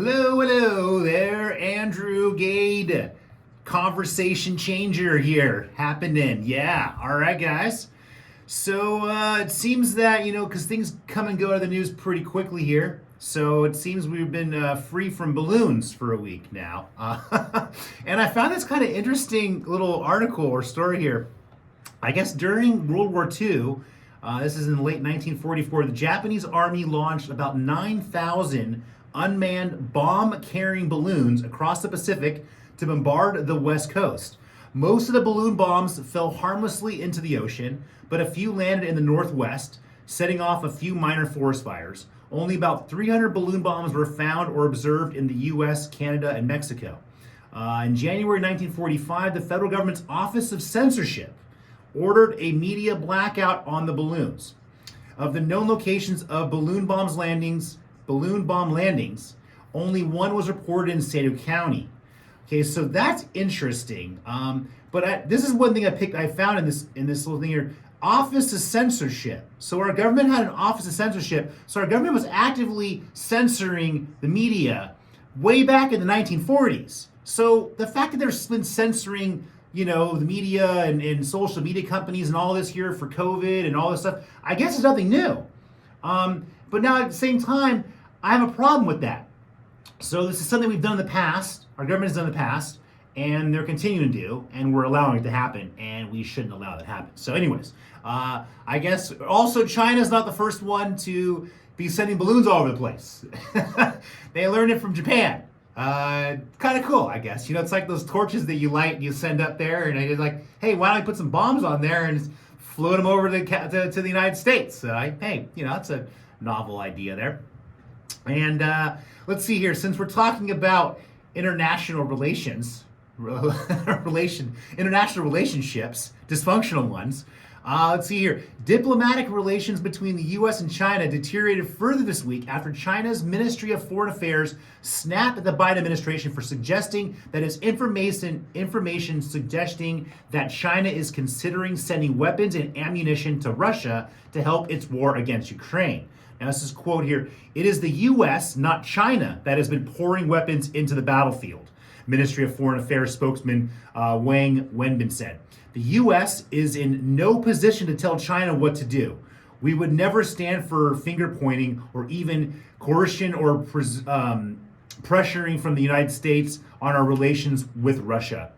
Hello there, Andrew Gade. Conversation changer here happening. Yeah, all right, guys. So it seems that, because things come and go out of the news pretty quickly here. So it seems we've been free from balloons for a week now. And I found this kind of interesting little article or story here. I guess during World War II, this is in the late 1944, the Japanese army launched about 9,000 unmanned bomb-carrying balloons across the Pacific to bombard the West Coast. Most of the balloon bombs fell harmlessly into the ocean, but a few landed in the Northwest, setting off a few minor forest fires. Only about 300 balloon bombs were found or observed in the US, Canada, and Mexico. In January 1945, the federal government's Office of Censorship ordered a media blackout on the balloons. Of the known locations of balloon bomb landings, only one was reported in Sado County. Okay, so that's interesting. This is one thing I found in this little thing here. Office of Censorship. So our government had an Office of Censorship. So our government was actively censoring the media way back in the 1940s. So the fact that they've been censoring the media and social media companies and all this here for COVID and all this stuff, I guess it's nothing new. But now at the same time, I have a problem with that. So this is something we've done in the past, our government has done in the past, and they're continuing to do, and we're allowing it to happen, and we shouldn't allow that to happen. So anyways, I guess also China's not the first one to be sending balloons all over the place. They learned it from Japan. Kind of cool, I guess. It's like those torches that you light and you send up there, and it's like, hey, why don't I put some bombs on there and float them over to the United States? Hey, it's a novel idea there. And let's see here, since we're talking about international relationships, dysfunctional ones, let's see here. Diplomatic relations between the U.S. and China deteriorated further this week after China's Ministry of Foreign Affairs snapped at the Biden administration for suggesting that its information suggesting that China is considering sending weapons and ammunition to Russia to help its war against Ukraine. Now, this is a quote here. It is the U.S., not China, that has been pouring weapons into the battlefield, Ministry of Foreign Affairs spokesman Wang Wenbin said. The U.S. is in no position to tell China what to do. We would never stand for finger pointing or even coercion or pressuring from the United States on our relations with Russia.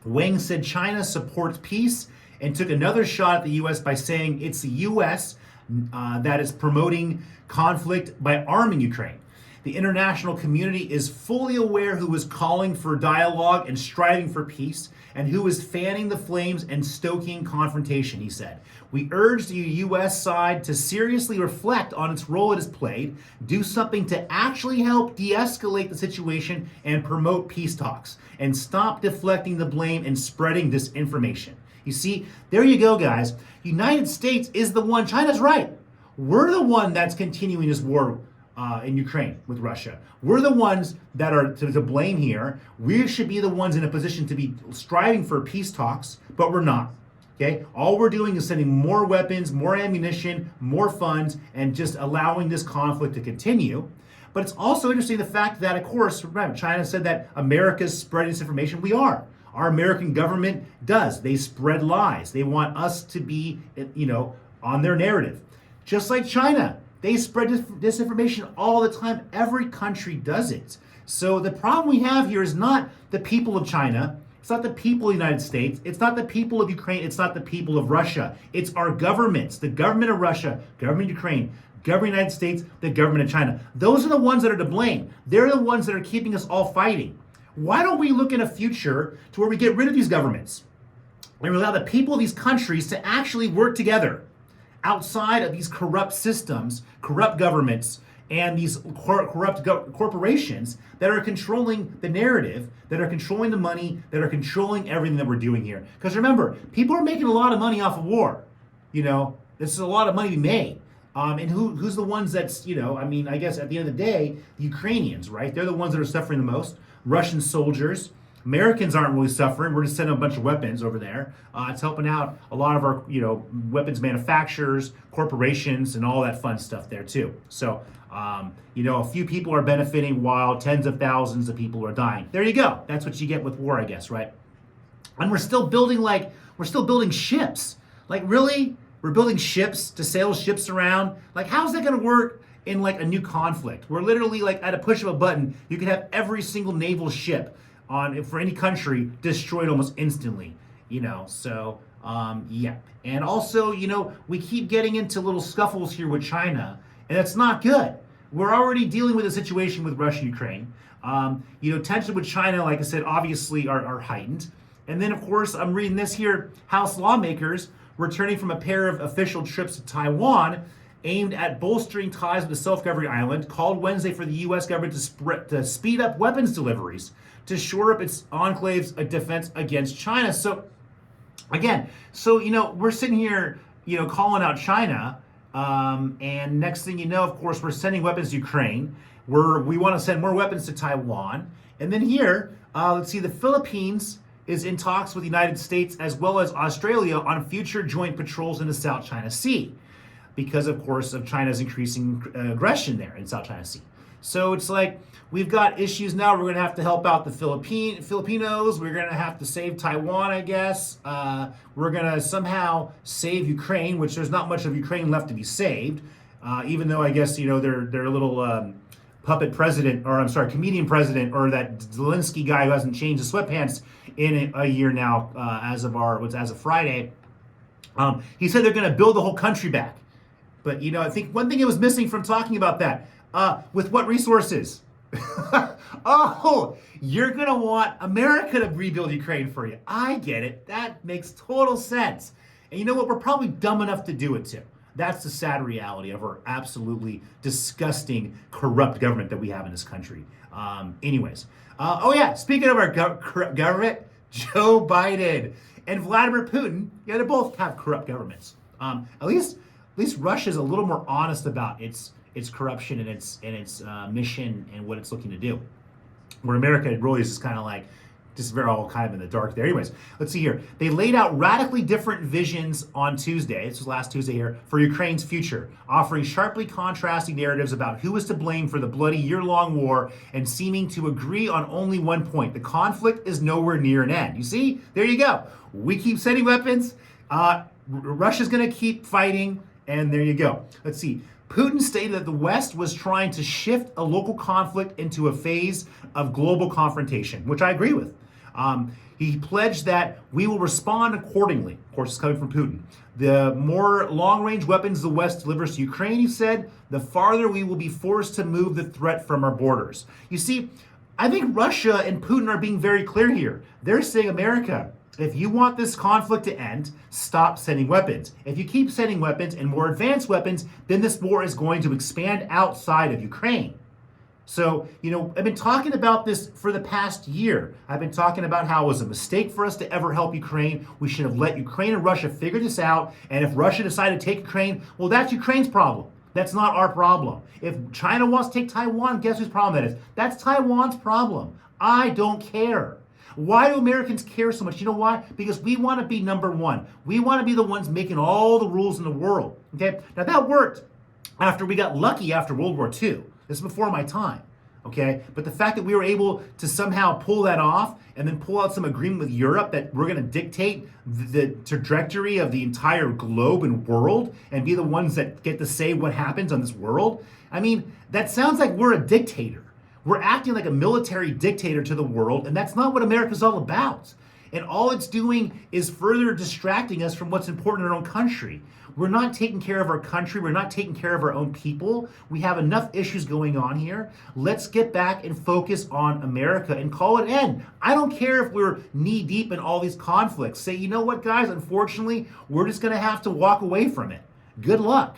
Wang said China supports peace and took another shot at the U.S. by saying it's the U.S. That is promoting conflict by arming Ukraine. The international community is fully aware who is calling for dialogue and striving for peace and who is fanning the flames and stoking confrontation, he said. We urge the U.S. side to seriously reflect on its role it has played, do something to actually help de-escalate the situation and promote peace talks, and stop deflecting the blame and spreading disinformation. You see, there you go, guys. United States is the one, China's right. We're the one that's continuing this war in Ukraine with Russia. We're the ones that are to blame here. We should be the ones in a position to be striving for peace talks, but we're not. Okay? All we're doing is sending more weapons, more ammunition, more funds, and just allowing this conflict to continue. But it's also interesting the fact that, of course, remember, China said that America's spreading disinformation. We are. Our American government does. They spread lies. They want us to be, on their narrative. Just like China, they spread disinformation all the time. Every country does it. So the problem we have here is not the people of China. It's not the people of the United States. It's not the people of Ukraine. It's not the people of Russia. It's our governments, the government of Russia, government of Ukraine, government of the United States, the government of China. Those are the ones that are to blame. They're the ones that are keeping us all fighting. Why don't we look in a future to where we get rid of these governments and allow the people of these countries to actually work together outside of these corrupt systems, corrupt governments, and these corrupt corporations that are controlling the narrative, that are controlling the money, that are controlling everything that we're doing here. Because remember, people are making a lot of money off of war. This is a lot of money to be made. And who's the ones that's, I guess at the end of the day, the Ukrainians, right? They're the ones that are suffering the most. Russian soldiers, Americans aren't really suffering. We're just sending a bunch of weapons over there. It's helping out a lot of our, weapons manufacturers, corporations, and all that fun stuff there too. So, a few people are benefiting while tens of thousands of people are dying. There you go. That's what you get with war, I guess, right? And we're still building ships. Like, really? We're building ships to sail ships around? Like, how's that going to work in like a new conflict? We're literally like at a push of a button, you could have every single naval ship for any country destroyed almost instantly, So, yeah. And also, we keep getting into little scuffles here with China, and that's not good. We're already dealing with a situation with Russia, Ukraine. Tension with China, like I said, obviously are heightened. And then, of course, I'm reading this here, House lawmakers returning from a pair of official trips to Taiwan aimed at bolstering ties with the self-governing island, called Wednesday for the U.S. government to speed up weapons deliveries to shore up its enclave's defense against China. So, again, we're sitting here, calling out China, and next thing you know, of course, we're sending weapons to Ukraine. We want to send more weapons to Taiwan. And then here, let's see, the Philippines is in talks with the United States as well as Australia on future joint patrols in the South China Sea, because, of course, of China's increasing aggression there in South China Sea. So it's like we've got issues now. We're going to have to help out the Filipinos. We're going to have to save Taiwan, I guess. We're going to somehow save Ukraine, which there's not much of Ukraine left to be saved, even though I guess, their little puppet president, or I'm sorry, comedian president, or that Zelensky guy who hasn't changed his sweatpants in a year now, as of Friday. He said they're going to build the whole country back. But, I think one thing it was missing from talking about that, with what resources? Oh, you're going to want America to rebuild Ukraine for you. I get it. That makes total sense. And you know what? We're probably dumb enough to do it too. That's the sad reality of our absolutely disgusting, corrupt government that we have in this country. Speaking of our government, Joe Biden and Vladimir Putin, they both have corrupt governments. At least Russia's a little more honest about its corruption and its mission and what it's looking to do. Where America really is just kind of like, just very all kind of in the dark there. Anyways, let's see here. They laid out radically different visions on Tuesday, this was last Tuesday here, for Ukraine's future, offering sharply contrasting narratives about who is to blame for the bloody year-long war and seeming to agree on only one point. The conflict is nowhere near an end. You see? There you go. We keep sending weapons. Russia's going to keep fighting, and there you go. Let's see. Putin stated that the West was trying to shift a local conflict into a phase of global confrontation, which I agree with. He pledged that we will respond accordingly. Of course, it's coming from Putin. The more long-range weapons the West delivers to Ukraine, he said, the farther we will be forced to move the threat from our borders. You see, I think Russia and Putin are being very clear here. They're saying, America, if you want this conflict to end, stop sending weapons. If you keep sending weapons and more advanced weapons, then this war is going to expand outside of Ukraine. So, I've been talking about this for the past year. I've been talking about how it was a mistake for us to ever help Ukraine. We should have let Ukraine and Russia figure this out. And if Russia decided to take Ukraine, well, that's Ukraine's problem. That's not our problem. If China wants to take Taiwan, guess whose problem that is? That's Taiwan's problem. I don't care. Why do Americans care so much? You know why? Because we want to be number one. We want to be the ones making all the rules in the world. Okay? Now that worked after we got lucky after World War II. This is before my time. Okay? But the fact that we were able to somehow pull that off and then pull out some agreement with Europe that we're going to dictate the trajectory of the entire globe and world and be the ones that get to say what happens on this world. I mean, that sounds like we're a dictator. We're acting like a military dictator to the world, and that's not what America's all about. And all it's doing is further distracting us from what's important in our own country. We're not taking care of our country. We're not taking care of our own people. We have enough issues going on here. Let's get back and focus on America and call it end. I don't care if we're knee deep in all these conflicts. Say, you know what, guys? Unfortunately, we're just going to have to walk away from it. Good luck.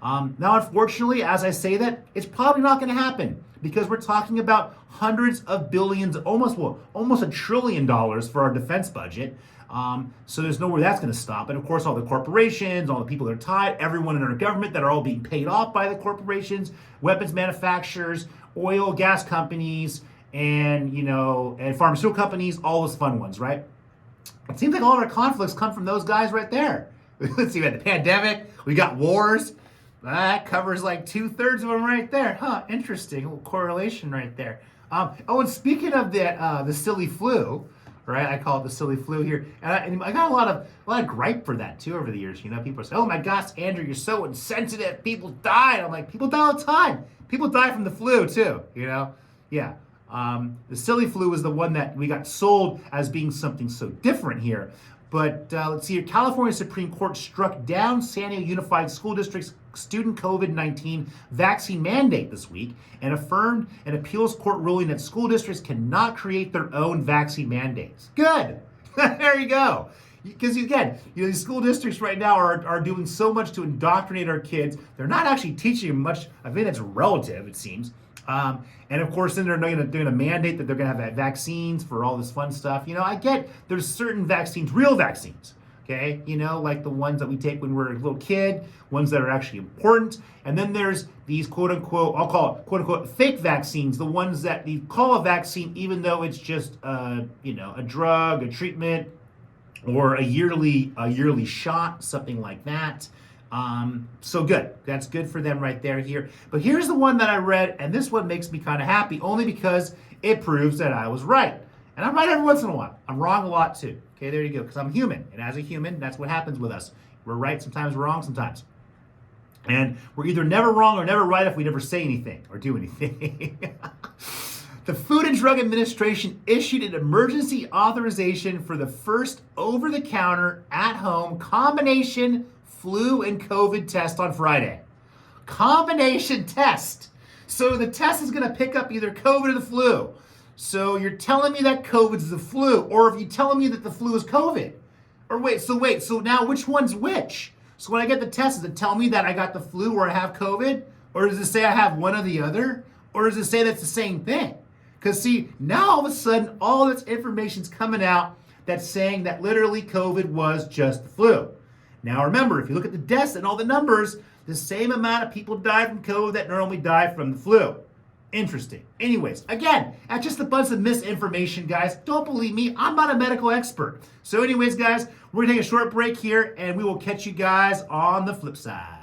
Now, unfortunately, as I say that, it's probably not going to happen, because we're talking about hundreds of billions, almost $1 trillion for our defense budget. So there's nowhere that's going to stop. And of course, all the corporations, all the people that are tied, everyone in our government that are all being paid off by the corporations, weapons manufacturers, oil, gas companies, and and pharmaceutical companies, all those fun ones, right? It seems like all of our conflicts come from those guys right there. Let's see, we had the pandemic, we got wars. That covers like 2/3 of them right there. Huh, interesting. A little correlation right there. And speaking of the silly flu, right? I call it the silly flu here. And I got a lot of gripe for that too over the years. People say, oh my gosh, Andrew, you're so insensitive. People die. And I'm like, people die all the time. People die from the flu too, Yeah. The silly flu was the one that we got sold as being something so different here. But let's see here. California Supreme Court struck down San Diego Unified School District's student COVID-19 vaccine mandate this week and affirmed an appeals court ruling that school districts cannot create their own vaccine mandates. Good. There you go. Because again, these school districts right now are doing so much to indoctrinate our kids. They're not actually teaching them much. I mean, it's relative, it seems. And of course, then they're going to mandate that they're going to have vaccines for all this fun stuff. I get there's certain vaccines, real vaccines, okay? Like the ones that we take when we're a little kid, ones that are actually important. And then there's these quote unquote, I'll call it quote unquote fake vaccines, the ones that you call a vaccine even though it's just a drug, a treatment, or a yearly shot, something like that. So good. That's good for them right there here. But here's the one that I read, and this one makes me kind of happy, only because it proves that I was right. And I'm right every once in a while. I'm wrong a lot too. Okay, there you go, because I'm human. And as a human, that's what happens with us. We're right sometimes, we're wrong sometimes. And we're either never wrong or never right if we never say anything or do anything. The Food and Drug Administration issued an emergency authorization for the first over-the-counter, at-home combination flu and COVID test on Friday. Combination test. So the test is going to pick up either COVID or the flu. So you're telling me that COVID is the flu, or if you're telling me that the flu is COVID. Or so now which one's which? So when I get the test, does it tell me that I got the flu or I have COVID? Or does it say I have one or the other? Or does it say that's the same thing? Because see, now all of a sudden, all this information's coming out that's saying that literally COVID was just the flu. Now remember, if you look at the deaths and all the numbers, the same amount of people died from COVID that normally die from the flu. Interesting. Anyways, again, that's just a bunch of misinformation, guys. Don't believe me. I'm not a medical expert. So anyways, guys, we're going to take a short break here, and we will catch you guys on the flip side.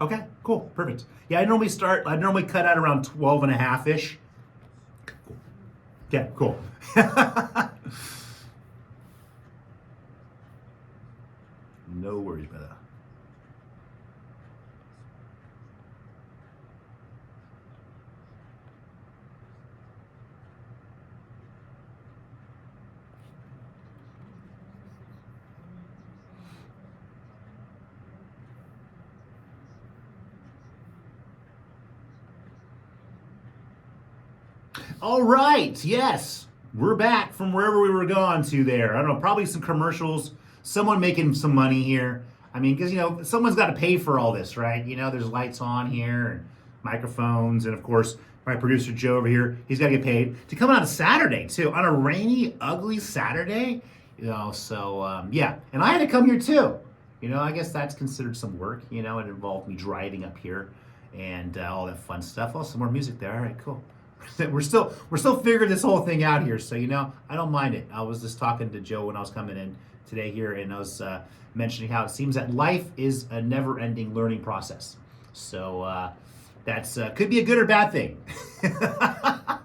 Okay, cool, perfect. Yeah, I normally cut out around 12 and a half-ish. Cool. Yeah, cool. No worries, brother. All right, yes, we're back from wherever we were gone to there. I don't know, probably some commercials, someone making some money here. I mean, because, someone's got to pay for all this, right? There's lights on here and microphones. And, of course, my producer, Joe, over here, he's got to get paid to come on a Saturday, too. On a rainy, ugly Saturday. Yeah. And I had to come here, too. I guess that's considered some work. It involved me driving up here and all that fun stuff. Oh, some more music there. All right, cool. We're still figuring this whole thing out here, so I don't mind it. I was just talking to Joe when I was coming in today here, and I was mentioning how it seems that life is a never-ending learning process. So that's could be a good or bad thing. I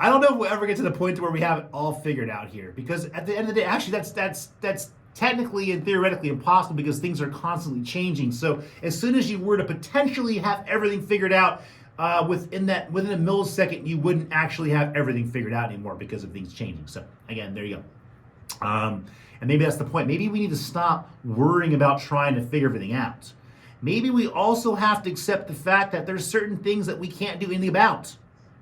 don't know if we'll ever get to the point where we have it all figured out here, because at the end of the day, actually, that's technically and theoretically impossible because things are constantly changing. So as soon as you were to potentially have everything figured out, within a millisecond, you wouldn't actually have everything figured out anymore because of things changing. So again, there you go. And maybe that's the point. Maybe we need to stop worrying about trying to figure everything out. Maybe we also have to accept the fact that there's certain things that we can't do anything about.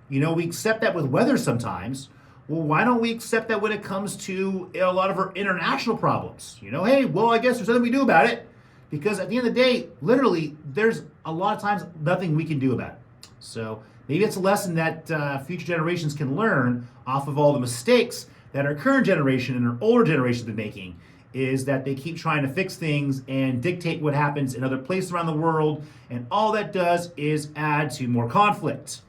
We accept that with weather sometimes. Well, why don't we accept that when it comes to a lot of our international problems? Hey, well, I guess there's nothing we do about it. because at the end of the day, literally, there's a lot of times nothing we can do about it. So maybe it's a lesson that future generations can learn off of all the mistakes that our current generation and our older generations have been making, is that they keep trying to fix things and dictate what happens in other places around the world, and all that does is add to more conflict.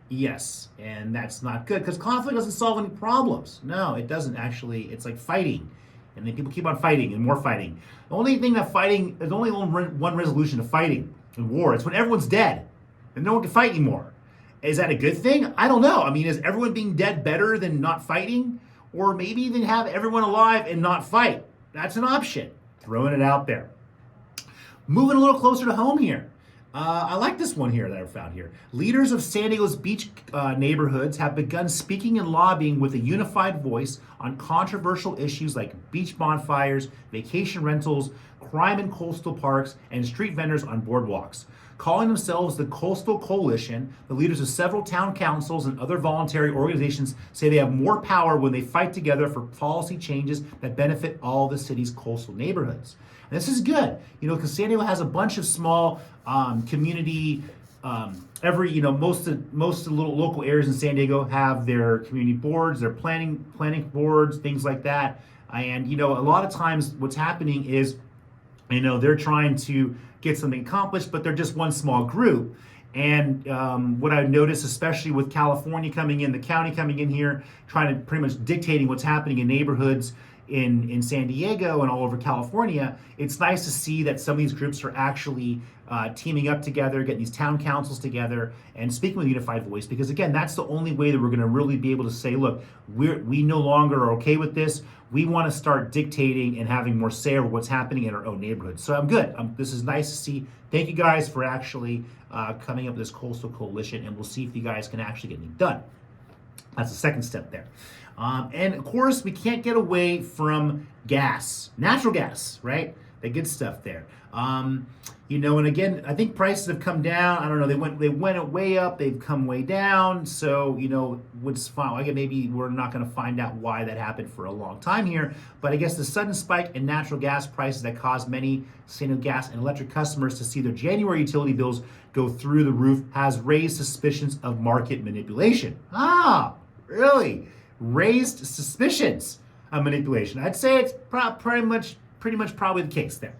Yes, and that's not good, because conflict doesn't solve any problems. No, it doesn't actually. It's like fighting, and then people keep on fighting and more fighting. The only thing that fighting, there's only one resolution to fighting in war. It's when everyone's dead and no one can fight anymore. Is that a good thing? I don't know. I mean, is everyone being dead better than not fighting? Or maybe even have everyone alive and not fight? That's an option. Throwing it out there. Moving a little closer to home here. I like this one here that I found here. Leaders of San Diego's beach neighborhoods have begun speaking and lobbying with a unified voice on controversial issues like beach bonfires, vacation rentals, crime in coastal parks, and street vendors on boardwalks. Calling themselves the Coastal Coalition, the leaders of several town councils and other voluntary organizations say they have more power when they fight together for policy changes that benefit all the city's coastal neighborhoods. And this is good, because San Diego has a bunch of small community. Most of the little local areas in San Diego have their community boards, their planning boards, things like that. And a lot of times, what's happening is, they're trying to get something accomplished, but they're just one small group. And what I've noticed, especially with California coming in, the county coming in here, trying to pretty much dictating what's happening in neighborhoods in San Diego and all over California, it's nice to see that some of these groups are actually teaming up together, getting these town councils together and speaking with a unified voice, because again, that's the only way that we're going to really be able to say, look, we no longer are okay with this. We want to start dictating and having more say over what's happening in our own neighborhoods. So I'm good. This is nice to see. Thank you guys for actually coming up with this Coastal Coalition, and we'll see if you guys can actually get anything done. That's the second step there. And of course, we can't get away from gas, natural gas, right? The good stuff there. And again, I think prices have come down. I don't know. They went way up. They've come way down. So, what's fine. Again, maybe we're not going to find out why that happened for a long time here. But I guess the sudden spike in natural gas prices that caused many San Diego Gas and Electric customers to see their January utility bills go through the roof has raised suspicions of market manipulation. Ah, really? Raised suspicions of manipulation. I'd say it's pretty much probably the case there.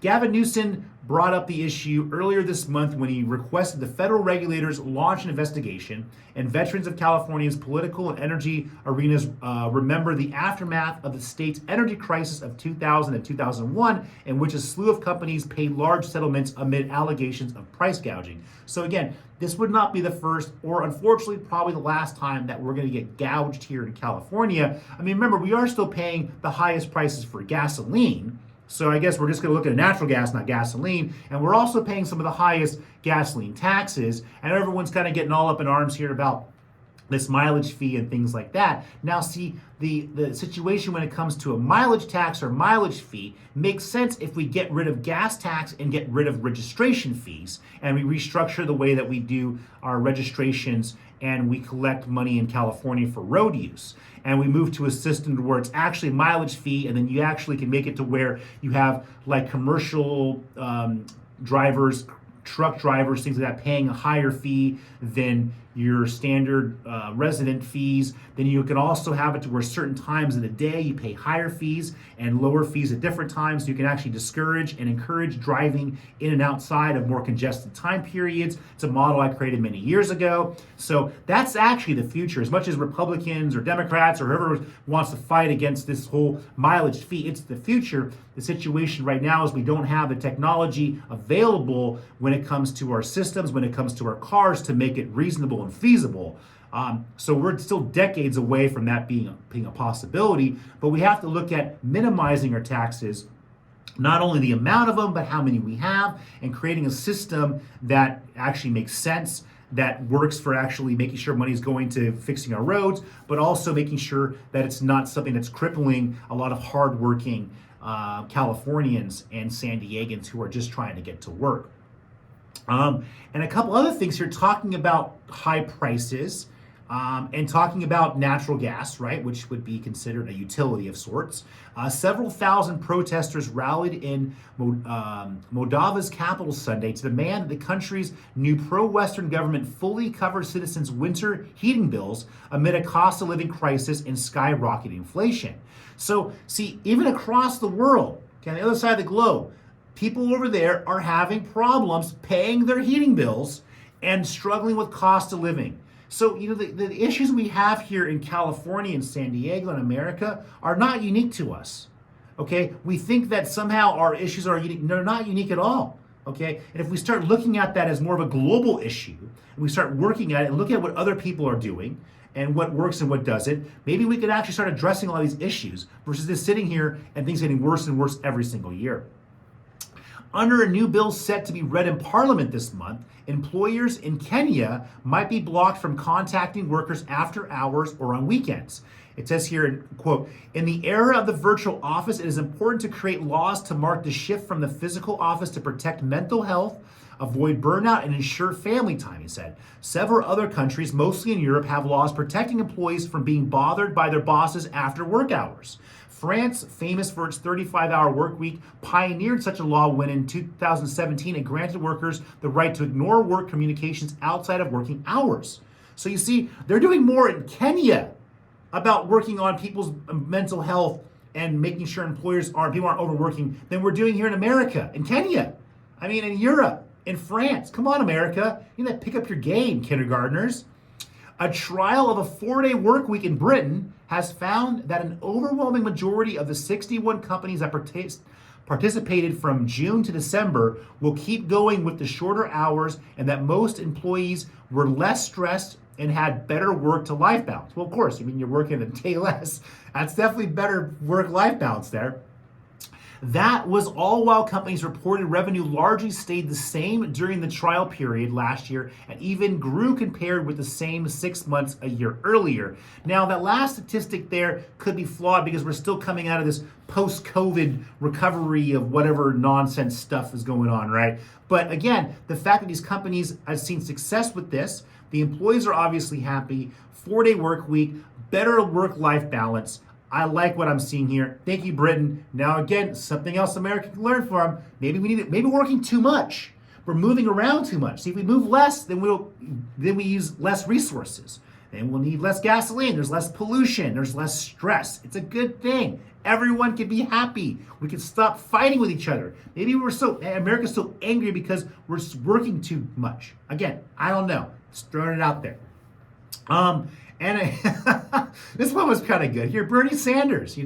Gavin Newsom brought up the issue earlier this month when he requested the federal regulators launch an investigation, and veterans of California's political and energy arenas remember the aftermath of the state's energy crisis of 2000 and 2001, in which a slew of companies paid large settlements amid allegations of price gouging. So again, this would not be the first, or unfortunately probably the last time that we're going to get gouged here in California. I mean, remember, we are still paying the highest prices for gasoline. So I guess we're just going to look at natural gas, not gasoline. And we're also paying some of the highest gasoline taxes. And everyone's kind of getting all up in arms here about this mileage fee and things like that. Now, see, the situation when it comes to a mileage tax or mileage fee makes sense if we get rid of gas tax and get rid of registration fees, and we restructure the way that we do our registrations, and we collect money in California for road use. And we move to a system where it's actually mileage fee, and then you actually can make it to where you have like commercial drivers, truck drivers, things like that, paying a higher fee than your standard resident fees. Then you can also have it to where certain times of the day you pay higher fees and lower fees at different times. So you can actually discourage and encourage driving in and outside of more congested time periods. It's a model I created many years ago. So that's actually the future. As much as Republicans or Democrats or whoever wants to fight against this whole mileage fee, it's the future. The situation right now is we don't have the technology available when it comes to our systems, when it comes to our cars, to make it reasonable and feasible. So we're still decades away from that being a possibility, but we have to look at minimizing our taxes, not only the amount of them, but how many we have, and creating a system that actually makes sense, that works for actually making sure money is going to fixing our roads, but also making sure that it's not something that's crippling a lot of hardworking Californians and San Diegans who are just trying to get to work. And a couple other things here, talking about high prices. and talking about natural gas, right, which would be considered a utility of sorts. Several thousand protesters rallied in Moldova's capital Sunday to demand that the country's new pro-Western government fully cover citizens' winter heating bills amid a cost of living crisis and skyrocketing inflation. So, see, even across the world, okay, on the other side of the globe, people over there are having problems paying their heating bills and struggling with cost of living. So, the issues we have here in California and San Diego and America are not unique to us. Okay? We think that somehow our issues are unique. They're not unique at all. Okay? And if we start looking at that as more of a global issue, and we start working at it and look at what other people are doing and what works and what doesn't, maybe we could actually start addressing all these issues versus just sitting here and things getting worse and worse every single year. Under a new bill set to be read in Parliament this month, employers in Kenya might be blocked from contacting workers after hours or on weekends. It says here, quote, in the era of the virtual office, it is important to create laws to mark the shift from the physical office to protect mental health, avoid burnout, and ensure family time, he said. Several other countries, mostly in Europe, have laws protecting employees from being bothered by their bosses after work hours. France, famous for its 35-hour work week, pioneered such a law when in 2017 it granted workers the right to ignore work communications outside of working hours. So you see, they're doing more in Kenya about working on people's mental health and making sure people aren't overworking than we're doing here in America, in Kenya. I mean, in Europe, in France. Come on, America. You need to pick up your game, kindergartners. A trial of a 4-day work week in Britain has found that an overwhelming majority of the 61 companies that participated from June to December will keep going with the shorter hours, and that most employees were less stressed and had better work-to-life balance. Well, of course, you're working a day less. That's definitely better work-life balance there. That was all while companies' reported revenue largely stayed the same during the trial period last year and even grew compared with the same 6 months a year earlier. Now, that last statistic there could be flawed because we're still coming out of this post-COVID recovery of whatever nonsense stuff is going on, right? But again, the fact that these companies have seen success with this, the employees are obviously happy, 4-day work week, better work-life balance. I like what I'm seeing here. Thank you, Britain. Now, again, something else America can learn from. Maybe we're working too much. We're moving around too much. See, if we move less, then we use less resources. Then we'll need less gasoline. There's less pollution. There's less stress. It's a good thing. Everyone can be happy. We can stop fighting with each other. Maybe America's so angry because we're working too much. Again, I don't know. Just throwing it out there. This one was kind of good. Here, Bernie Sanders,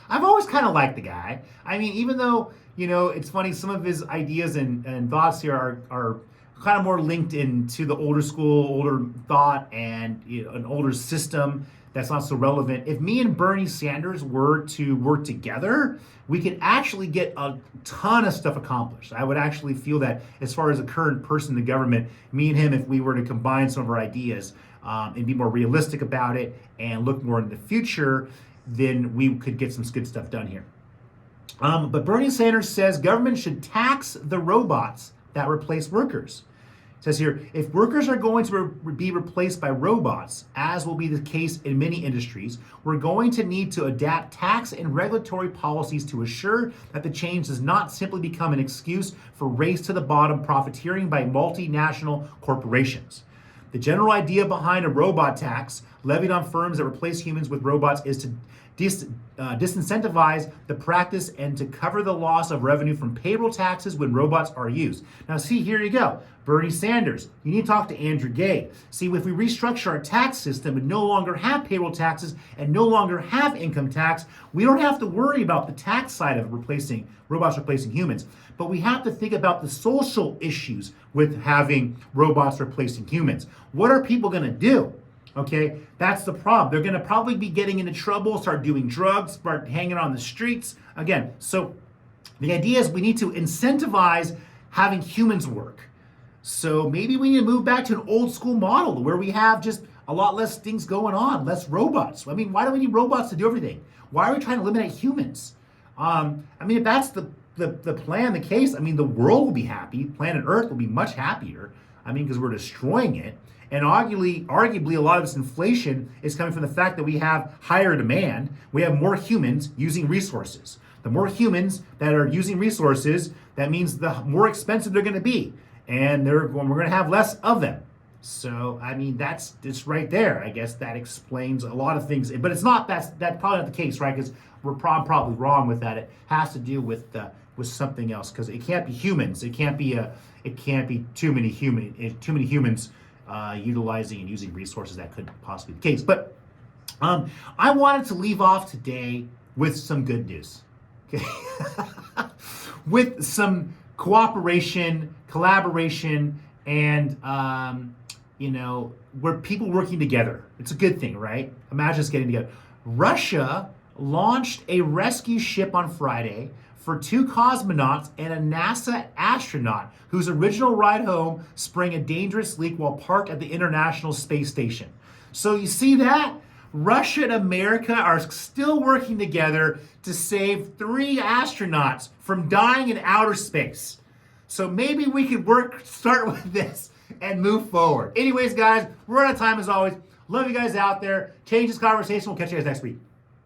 I've always kind of liked the guy. I mean, even though, it's funny, some of his ideas and thoughts here are kind of more linked into the older school, older thought, and an older system that's not so relevant. If me and Bernie Sanders were to work together, we could actually get a ton of stuff accomplished. I would actually feel that as far as a current person in the government, me and him, if we were to combine some of our ideas, and be more realistic about it and look more in the future, then we could get some good stuff done here. But Bernie Sanders says government should tax the robots that replace workers. It says here, if workers are going to be replaced by robots, as will be the case in many industries, we're going to need to adapt tax and regulatory policies to assure that the change does not simply become an excuse for race to the bottom profiteering by multinational corporations. The general idea behind a robot tax levied on firms that replace humans with robots is to disincentivize the practice and to cover the loss of revenue from payroll taxes when robots are used. Now, see, here you go. Bernie Sanders, you need to talk to Andrew Gay. See, if we restructure our tax system and no longer have payroll taxes and no longer have income tax, we don't have to worry about the tax side of robots replacing humans. But we have to think about the social issues with having robots replacing humans. What are people going to do? Okay, that's the problem. They're going to probably be getting into trouble, start doing drugs, start hanging on the streets. Again, so the idea is we need to incentivize having humans work. So maybe we need to move back to an old school model where we have just a lot less things going on, less robots. I mean, why do we need robots to do everything? Why are we trying to eliminate humans? If that's the plan, the case, the world will be happy. Planet Earth will be much happier. I mean, because we're destroying it. And arguably, a lot of this inflation is coming from the fact that we have higher demand. We have more humans using resources. The more humans that are using resources, that means the more expensive they're going to be, and we're going to have less of them. So, I mean, it's right there. I guess that explains a lot of things, but it's not. That's probably not the case, right? Because we're probably wrong with that. It has to do with something else. Because it can't be humans. It can't be too many humans utilizing and using resources. That could possibly be the case. But I wanted to leave off today with some good news. Okay, with some cooperation, collaboration, and where people working together. It's a good thing, right? Imagine us getting together. Russia launched a rescue ship on Friday for 2 cosmonauts and a NASA astronaut whose original ride home sprang a dangerous leak while parked at the International Space Station. So you see that? Russia and America are still working together to save 3 astronauts from dying in outer space. So maybe we could start with this and move forward. Anyways, guys, we're out of time as always. Love you guys out there. Change this conversation. We'll catch you guys next week.